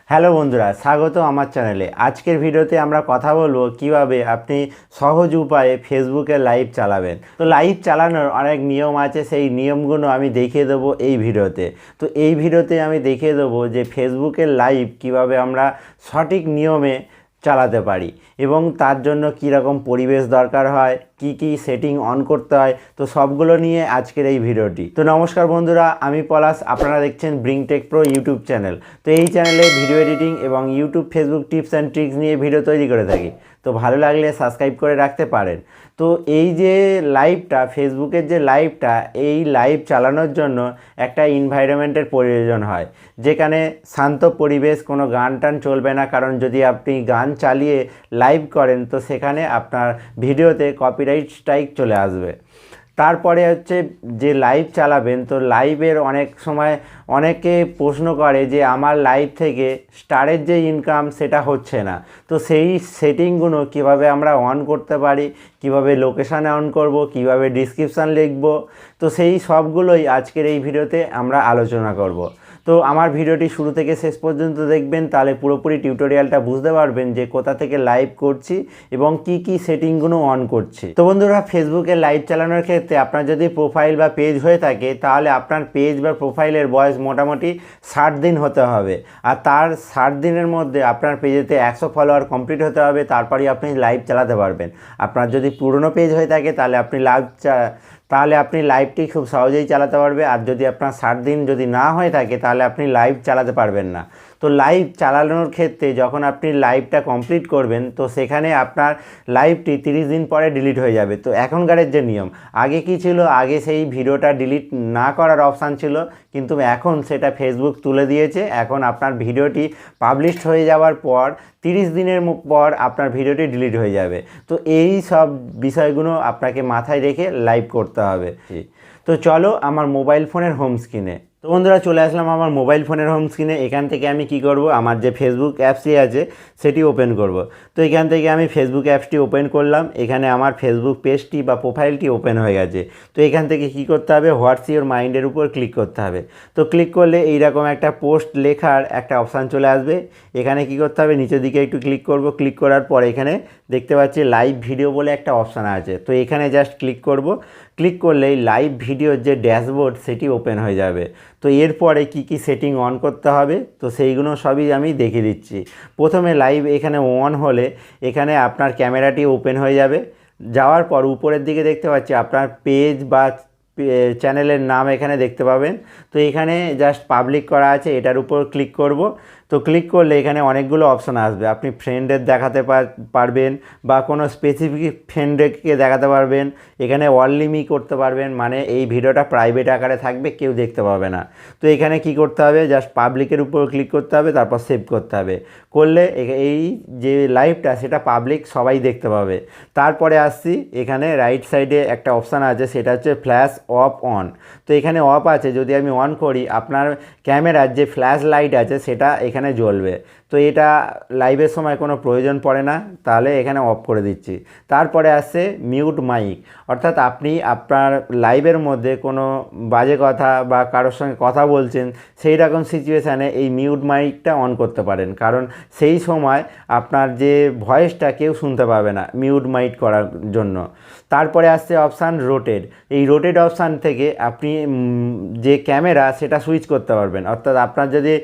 Hello বন্ধুরা, স্বাগত আমার চ্যানেলে। আজকের ভিডিওতে আমরা কথা বলবো কিভাবে আপনি সহজ উপায়ে ফেসবুকে লাইভ চালাবেন। তো লাইভ চালানোর অনেক নিয়ম আছে, সেই নিয়মগুলো আমি দেখিয়ে দেবো এই ভিডিওতে। তো এই ভিডিওতে আমি দেখিয়ে দেবো যে ফেসবুকের লাইভ কিভাবে আমরা সঠিক নিয়মে চালাতে পারি এবং তার জন্য কী রকম পরিবেশ দরকার হয়, কি সেটিং অন করতে হয়, তো সবগুলো নিয়ে আজকের এই ভিডিওটি। তো নমস্কার বন্ধুরা, আমি পলাশ, আপনারা দেখছেন bring take pro YouTube channel. তো এই চ্যানেলে ভিডিও এডিটিং এবং YouTube Facebook tips and tricks নিয়ে ভিডিও তৈরি করে থাকি। তো ভালো লাগলে সাবস্ক্রাইব করে রাখতে পারেন। তো এই যে লাইভটা, ফেসবুকের যে লাইভটা, এই লাইভ চালানোর জন্য একটা এনভায়রনমেন্টের প্রয়োজন হয়, যেখানে শান্ত পরিবেশ, কোনো গান টান চলবে না। কারণ যদি আপনি গান চালিয়ে লাইভ করেন তো সেখানে আপনার ভিডিওতে কপিরাইট স্ট্রাইক চলে আসবে। তারপরে হচ্ছে যে লাইভ চালাবেন, তো লাইভের অনেক সময় অনেকে প্রশ্ন করে যে আমার লাইভ থেকে স্টারের যে ইনকাম সেটা হচ্ছে না। তো সেই সেটিংগুলো কিভাবে আমরা অন করতে পারি, কিভাবে লোকেশানে অন করব, কিভাবে ডিসক্রিপশান লিখব, তো সেই সবগুলোই আজকের এই ভিডিওতে আমরা আলোচনা করব। তো আমার ভিডিওটি শুরু থেকে শেষ পর্যন্ত দেখবেন, তাহলে পুরোপুরি টিউটোরিয়ালটা বুঝতে পারবেন যে কোথা থেকে লাইভ করছি এবং কি সেটিংগুলো অন করছি। তো বন্ধুরা, ফেসবুকে লাইভ চালানোর ক্ষেত্রে আপনার যদি প্রোফাইল বা পেজ হয়ে থাকে, তাহলে আপনার পেজ বা প্রোফাইলের বয়স মোটামুটি 60 দিন হতে হবে। আর তার 60 দিনের মধ্যে আপনার পেজেতে 100 ফলোয়ার কমপ্লিট হতে হবে, তারপরেই আপনি লাইভ চালাতে পারবেন। আপনার যদি পুরনো পেজ হয়ে থাকে তাহলে আপনি লাইভটি খুব সহজেই চালাতে পারবে। আর যদি আপনার 60 দিন যদি না হয়ে থাকে তাহলে আপনি লাইভ চালাতে পারবেন না। তো লাইভ চালানোর ক্ষেত্রে যখন আপনি লাইভটা কমপ্লিট করবেন, তো সেখানে আপনার লাইভটি 30 দিন পরে ডিলিট হয়ে যাবে। তো এখনকারের যে নিয়ম, আগে কি ছিল, আগে সেই ভিডিওটা ডিলিট না করার অপশান ছিল, কিন্তু এখন সেটা ফেসবুক তুলে দিয়েছে। এখন আপনার ভিডিওটি পাবলিশড হয়ে যাওয়ার পর 30 দিনের পর আপনার ভিডিওটি ডিলিট হয়ে যাবে। তো এই সব বিষয়গুলো আপনাকে মাথায় রেখে লাইভ করতে হবে। তো চলো আমার মোবাইল ফোনের হোম স্ক্রিনে। তো বন্ধুরা, চলে আসলাম আমার মোবাইল ফোনের হোম স্ক্রিনে। এখান থেকে আমি কি করব, আমার যে ফেসবুক অ্যাপসটি আছে সেটি ওপেন করব। তো এখান থেকে আমি ফেসবুক অ্যাপসটি ওপেন করলাম। এখানে আমার ফেসবুক পেজটি বা প্রোফাইলটি ওপেন হয়ে গেছে। তো এখান থেকে কি করতে হবে, হোয়াটস ইওর মাইন্ডের উপর ক্লিক করতে হবে। তো ক্লিক করলে এইরকম একটা পোস্ট লেখার একটা অপশান চলে আসবে। এখানে কি করতে হবে, নিচের দিকে একটু ক্লিক করব। ক্লিক করার পর এখানে দেখতে পাচ্ছি লাইভ ভিডিও বলে একটা অপশান আছে। তো এখানে জাস্ট ক্লিক করব। ক্লিক করলেই লাইভ ভিডিওর যে ড্যাশবোর্ড সেটি ওপেন হয়ে যাবে। তো এরপরে কি সেটিং অন করতে হবে, তো সেইগুলো সবই আমি দেখিয়ে দিচ্ছি। প্রথমে লাইভ এখানে অন হলে এখানে আপনার ক্যামেরাটি ওপেন হয়ে যাবে। যাওয়ার পর উপরের দিকে দেখতে পাচ্ছি আপনার পেজ বা চ্যানেলের নাম এখানে দেখতে পাবেন। তো এখানে জাস্ট পাবলিক করা আছে, এটার উপর ক্লিক করব। তো ক্লিক করলে এখানে অনেকগুলো অপশান আসবে। আপনি ফ্রেন্ডের দেখাতে পারবেন বা কোনো স্পেসিফিক ফ্রেন্ডকে দেখাতে পারবেন। এখানে অনলি করতে পারবেন, মানে এই ভিডিওটা প্রাইভেট আকারে থাকবে, কেউ দেখতে পাবে না। তো এখানে কি করতে হবে, জাস্ট পাবলিকের উপর ক্লিক করতে হবে, তারপর সেভ করতে হবে। করলে এই যে লাইভটা সেটা পাবলিক সবাই দেখতে পাবে। তারপরে আসছি, এখানে রাইট সাইডে একটা অপশান আছে, সেটা হচ্ছে ফ্ল্যাশ অফ অন। তো এখানে অফ আছে, যদি আমি অন করি আপনার ক্যামেরার যে ফ্ল্যাশ লাইট আছে সেটা এখানে জ্বলবে। তো এটা লাইভের সময় কোনো প্রয়োজন পড়ে না, তাহলে এখানে অফ করে দিচ্ছি। তারপরে আসছে মিউট মাইক, অর্থাৎ আপনি আপনার লাইভের মধ্যে কোনো বাজে কথা বা কারোর সঙ্গে কথা বলছেন, সেই রকম সিচুয়েশানে এই মিউট মাইকটা অন করতে পারেন। কারণ সেই সময় আপনার যে ভয়েসটা কেউ শুনতে পাবে না, মিউট মাইক করার জন্য। তারপরে আসছে অপশান রোটেট। এই রোটেট অপশান থেকে আপনি যে ক্যামেরা সেটা সুইচ করতে পারবেন। অর্থাৎ আপনার যদি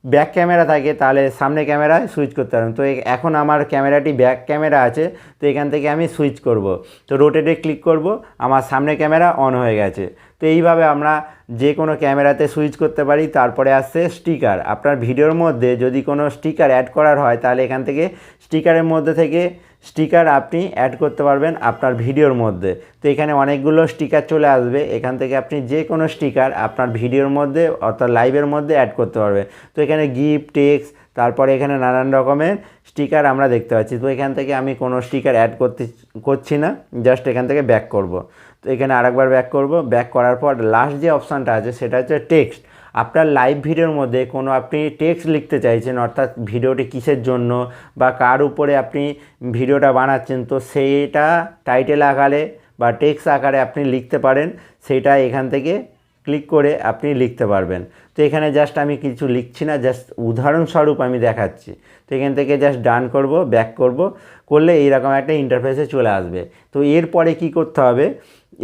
ব্যাক ক্যামেরা থাকে তাহলে সামনে ক্যামেরায় সুইচ করতে পারবেন। তো এখন আমার ক্যামেরাটি ব্যাক ক্যামেরা আছে, তো এখান থেকে আমি সুইচ করব। তো রোটেটে ক্লিক করব, আমার সামনে ক্যামেরা অন হয়ে গেছে। তো এইভাবে আমরা যে কোনো ক্যামেরাতে সুইচ করতে পারি। তারপরে আসছে স্টিকার। আপনার ভিডিওর মধ্যে যদি কোনো স্টিকার অ্যাড করার হয় তাহলে এখান থেকে স্টিকারের মধ্যে থেকে স্টিকার আপনি অ্যাড করতে পারবেন আপনার ভিডিওর মধ্যে। তো এখানে অনেকগুলো স্টিকার চলে আসবে, এখান থেকে আপনি যে কোনো স্টিকার আপনার ভিডিওর মধ্যে অর্থাৎ লাইভের মধ্যে অ্যাড করতে পারবেন। তো এখানে গিফট, টেক্সট, তারপরে এখানে নানান রকমের স্টিকার আমরা দেখতে পাচ্ছি। তো এখান থেকে আমি কোনো স্টিকার অ্যাড করছি না, জাস্ট এখান থেকে ব্যাক করব। তো এখানে আরেকবার ব্যাক করব। ব্যাক করার পর লাস্ট যে অপশানটা আছে সেটা হচ্ছে টেক্সট। আপনার লাইভ ভিডিওর মধ্যে কোনো আপনি টেক্সট লিখতে চাইছেন, অর্থাৎ ভিডিওটি কিসের জন্য বা কার উপরে আপনি ভিডিওটা বানাচ্ছেন, তো সেইটা টাইটেল আকারে বা টেক্সট আকারে আপনি লিখতে পারেন। সেটা এখান থেকে ক্লিক করে আপনি লিখতে পারবেন। তো এখানে জাস্ট আমি কিছু লিখছি না, জাস্ট উদাহরণস্বরূপ আমি দেখাচ্ছি। তো এখান থেকে জাস্ট ডান করব, ব্যাক করব, করলে এইরকম একটা ইন্টারফেসে চলে আসবে। তো এরপরে কি করতে হবে,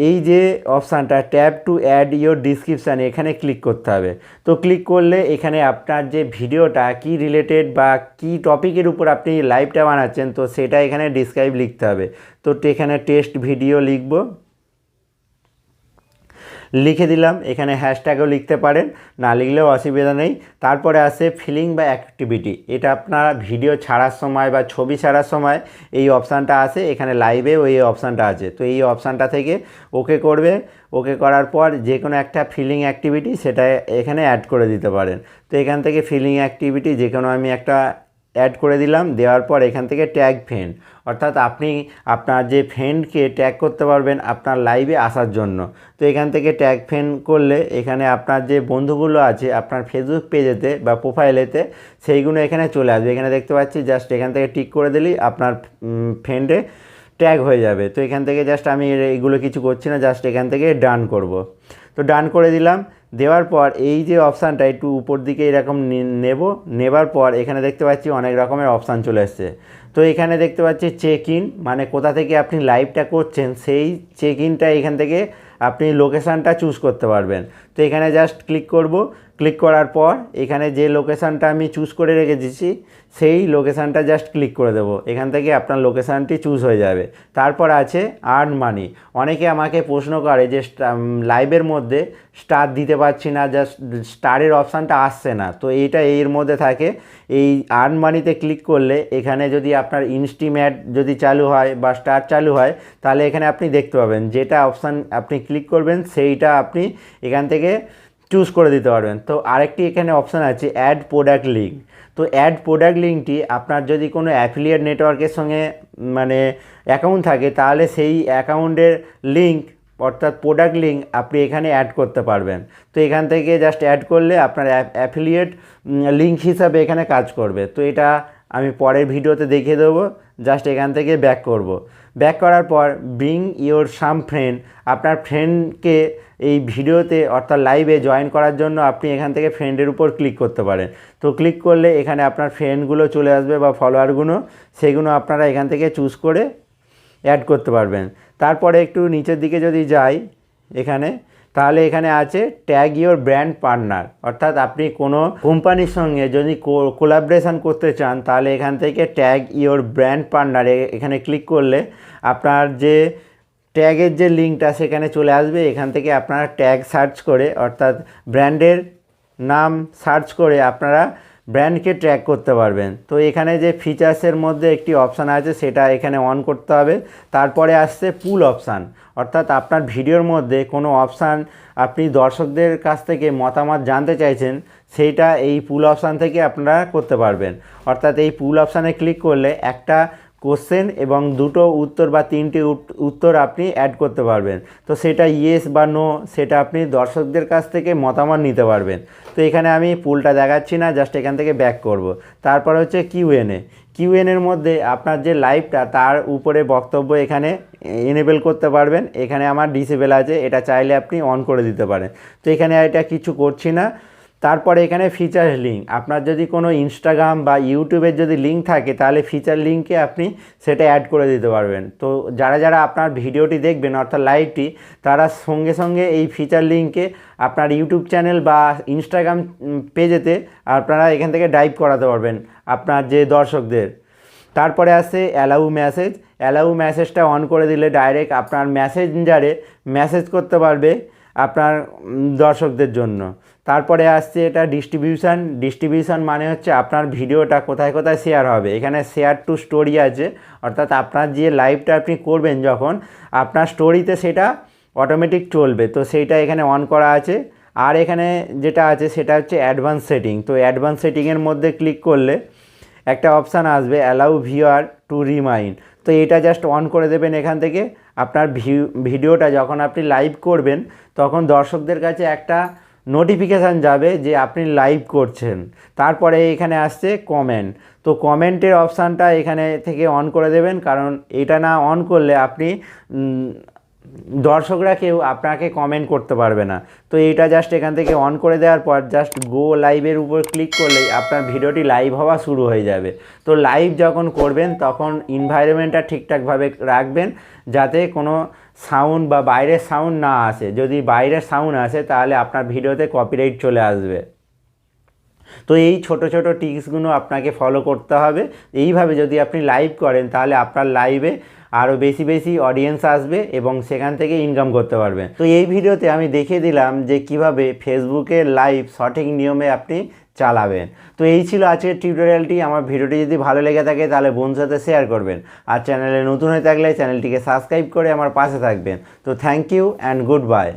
এই যে অপশানটা tab to add your description, এখানে ক্লিক করতে হবে। তো ক্লিক করলে এখানে আপনার যে ভিডিওটা কি রিলেটেড বা কি টপিকের উপর আপনি লাইভটা বানাচ্ছেন, তো সেটা এখানে ডিসক্রাইব লিখতে হবে। তো এখানে টেস্ট ভিডিও লিখব, লিখে দিলাম। এখানে হ্যাশট্যাগও লিখতে পারেন, না লিখলেও অসুবিধা নেই। তারপরে আসে ফিলিং বা অ্যাক্টিভিটি, এটা আপনারা ভিডিও ছাড়ার সময় বা ছবি ছাড়ার সময় এই অপশানটা আসে, এখানে লাইভেও এই অপশানটা আছে। তো এই অপশানটা থেকে ওকে করবে, ওকে করার পর যে কোনো একটা ফিলিং অ্যাক্টিভিটি সেটা এখানে অ্যাড করে দিতে পারেন। তো এখান থেকে ফিলিং অ্যাক্টিভিটি যে কোনো আমি একটা অ্যাড করে দিলাম। দেওয়ার পর এখান থেকে ট্যাগ ফ্রেন্ড, অর্থাৎ আপনি আপনার যে ফ্রেন্ডকে ট্যাগ করতে পারবেন আপনার লাইভে আসার জন্য। তো এখান থেকে ট্যাগ ফ্রেন্ড করলে এখানে আপনার যে বন্ধুগুলো আছে আপনার ফেসবুক পেজেতে বা প্রোফাইলেতে, সেইগুলো এখানে চলে আসবে। এখানে দেখতে পাচ্ছি, জাস্ট এখান থেকে টিক করে দিলেই আপনার ফ্রেন্ডে ট্যাগ হয়ে যাবে। তো এখান থেকে জাস্ট আমি এগুলো কিছু করছি না, জাস্ট এখান থেকে ডান করব। তো ডান করে দিলাম। দেওয়ার পর এই যে অপশানটা একটু উপর দিকে এরকম নেবার পর এখানে দেখতে পাচ্ছি অনেক রকমের অপশান চলে এসছে। তো এখানে দেখতে পাচ্ছি চেক ইন, মানে কোথা থেকে আপনি লাইভটা করছেন সেই চেক ইনটা এখান থেকে আপনি লোকেশানটা চুজ করতে পারবেন। তো এখানে জাস্ট ক্লিক করব। ক্লিক করার পর এখানে যে লোকেশানটা আমি চুজ করে রেখে দিচ্ছি সেই লোকেশানটা জাস্ট ক্লিক করে দেবো। এখান থেকে আপনার লোকেশানটি চুজ হয়ে যাবে। তারপর আছে আর্ন মানি। অনেকে আমাকে প্রশ্ন করে যে লাইভের মধ্যে স্টার দিতে পারছি না, জাস্ট স্টারের অপশানটা আসছে না। তো এইটা এর মধ্যে থাকে। এই আর্ন মানিতে ক্লিক করলে এখানে যদি আপনার ইনস্টিমেট যদি চালু হয় বা স্টার চালু হয়, তাহলে এখানে আপনি দেখতে পাবেন যেটা অপশান আপনি ক্লিক করবেন সেইটা আপনি এখান থেকে চুজ করে দিতে পারবেন। তো আরেকটি এখানে অপশান আছে অ্যাড প্রোডাক্ট লিঙ্ক। তো অ্যাড প্রোডাক্ট লিঙ্কটি আপনার যদি কোনো অ্যাফিলিয়েট নেটওয়ার্কের সঙ্গে মানে অ্যাকাউন্ট থাকে, তাহলে সেই অ্যাকাউন্টের লিঙ্ক অর্থাৎ প্রোডাক্ট লিঙ্ক আপনি এখানে অ্যাড করতে পারবেন। তো এখান থেকে জাস্ট অ্যাড করলে আপনার অ্যাফিলিয়েট লিঙ্ক হিসাবে এখানে কাজ করবে। তো এটা আমি পরের ভিডিওতে দেখিয়ে দেবো। জাস্ট এখান থেকে ব্যাক করব। ব্যাক করার পর ব্রিং ইওর সাম ফ্রেন্ড, আপনার ফ্রেন্ডকে এই ভিডিওতে অর্থাৎ লাইভে জয়েন করার জন্য আপনি এখান থেকে ফ্রেন্ডের উপর ক্লিক করতে পারেন। তো ক্লিক করলে এখানে আপনার ফ্রেন্ডগুলো চলে আসবে বা ফলোয়ারগুলো, সেগুলো আপনারা এখান থেকে চুজ করে অ্যাড করতে পারবেন। তারপরে একটু নিচের দিকে যদি যাই এখানে, তাহলে এখানে আছে ট্যাগ ইওর ব্র্যান্ড পার্টনার, অর্থাৎ আপনি কোনো কোম্পানির সঙ্গে যদি কোলাবরেশন করতে চান তাহলে এখান থেকে ট্যাগ ইওর ব্র্যান্ড পার্টনার এখানে ক্লিক করলে আপনার যে ট্যাগের যে লিঙ্কটা সেখানে চলে আসবে। এখান থেকে আপনারা ট্যাগ সার্চ করে অর্থাৎ ব্র্যান্ডের নাম সার্চ করে আপনারা ব্র্যান্ডকে ট্র্যাক করতে পারবেন। তো এখানে যে ফিচার্সের মধ্যে একটি অপশান আছে সেটা এখানে অন করতে হবে। তারপরে আসছে পুল অপশান, অর্থাৎ আপনার ভিডিওর মধ্যে কোনো অপশান আপনি দর্শকদের কাছ থেকে মতামত জানতে চাইছেন, সেইটা এই পুল অপশান থেকে আপনারা করতে পারবেন। অর্থাৎ এই পুল অপশানে ক্লিক করলে একটা কোশ্চেন এবং দুটো উত্তর বা তিনটি উত্তর আপনি অ্যাড করতে পারবেন। তো সেটা ইয়েস বা নো সেটা আপনি দর্শকদের কাছ থেকে মতামত নিতে পারবেন। তো এখানে আমি পুলটা দেখাচ্ছি না, জাস্ট এখান থেকে ব্যাক করব। তারপর হচ্ছে কিউএনের মধ্যে আপনার যে লাইভটা তার উপরে বক্তব্য এখানে এনেবেল করতে পারবেন। এখানে আমার ডিসেবল আছে, এটা চাইলে আপনি অন করে দিতে পারেন। তো এখানে এটা কিছু করছি না। তারপরে এখানে ফিচার লিঙ্ক, আপনার যদি কোনো ইনস্টাগ্রাম বা ইউটিউবের যদি লিঙ্ক থাকে তাহলে ফিচার লিঙ্কে আপনি সেটা অ্যাড করে দিতে পারবেন। তো যারা যারা আপনার ভিডিওটি দেখবেন অর্থাৎ লাইভটি, তারা সঙ্গে সঙ্গে এই ফিচার লিঙ্কে আপনার ইউটিউব চ্যানেল বা ইনস্টাগ্রাম পেজেতে আপনারা এখান থেকে ডাইভ করাতে পারবেন আপনার যে দর্শকদের। তারপরে আসছে অ্যালাউ মেসেজটা অন করে দিলে ডাইরেক্ট আপনার মেসেঞ্জারে মেসেজ করতে পারবে আপনার দর্শকদের জন্য। তারপরে আসছে এটা ডিস্ট্রিবিউশন মানে হচ্ছে আপনার ভিডিওটা কোথায় কোথায় শেয়ার হবে। এখানে শেয়ার টু স্টোরি আছে, অর্থাৎ আপনার যে লাইভটা আপনি করবেন যখন আপনার স্টোরিতে সেটা অটোমেটিক চলবে। তো সেইটা এখানে অন করা আছে। আর এখানে যেটা আছে সেটা হচ্ছে অ্যাডভান্স সেটিং। তো অ্যাডভান্স সেটিংয়ের মধ্যে ক্লিক করলে একটা অপশান আসবে অ্যালাউ ভিউয়ার টু রিমাইন্ড। তো এটা জাস্ট অন করে দেবেন। এখান থেকে আপনার ভিডিওটা যখন আপনি লাইভ করবেন তখন দর্শকদের কাছে একটা নোটিফিকেশান যাবে যে আপনি লাইভ করছেন। তারপরে এখানে আসছে কমেন্ট। তো কমেন্টের অপশানটা এখানে থেকে অন করে দেবেন, কারণ এটা না অন করলে আপনি দর্শকরা কেউ আপনাকে কমেন্ট করতে পারবে না। তো এইটা জাস্ট এখান থেকে অন করে দেওয়ার পর জাস্ট গো লাইভের উপর ক্লিক করলেই আপনার ভিডিওটি লাইভ হওয়া শুরু হয়ে যাবে। তো লাইভ যখন করবেন তখন এনভায়রনমেন্টটা ঠিকঠাকভাবে রাখবেন যাতে কোনো সাউন্ড বা বাইরের সাউন্ড না আসে। যদি বাইরের সাউন্ড আসে তাহলে আপনার ভিডিওতে কপিরাইট চলে আসবে। তো এই ছোট ছোট টিপসগুলো আপনাকে ফলো করতে হবে। এইভাবে যদি আপনি লাইভ করেন তাহলে আপনার লাইভে আরও বেশি বেশি অডিয়েন্স আসবে এবং সেখান থেকে ইনকাম করতে পারবেন। তো এই ভিডিওতে আমি দেখিয়ে দিলাম যে কিভাবে ফেসবুকের লাইভ সঠিক নিয়মে আপনি চালাবেন। তো এই ছিল আজকের টিউটোরিয়ালটি। আমার ভিডিওটি যদি ভালো লেগে থাকে তাহলে বন্ধুর সাথে শেয়ার করবেন, আর চ্যানেলে নতুন হয়ে থাকলে চ্যানেলটিকে সাবস্ক্রাইব করে আমার পাশে থাকবেন। তো thank you and good bye.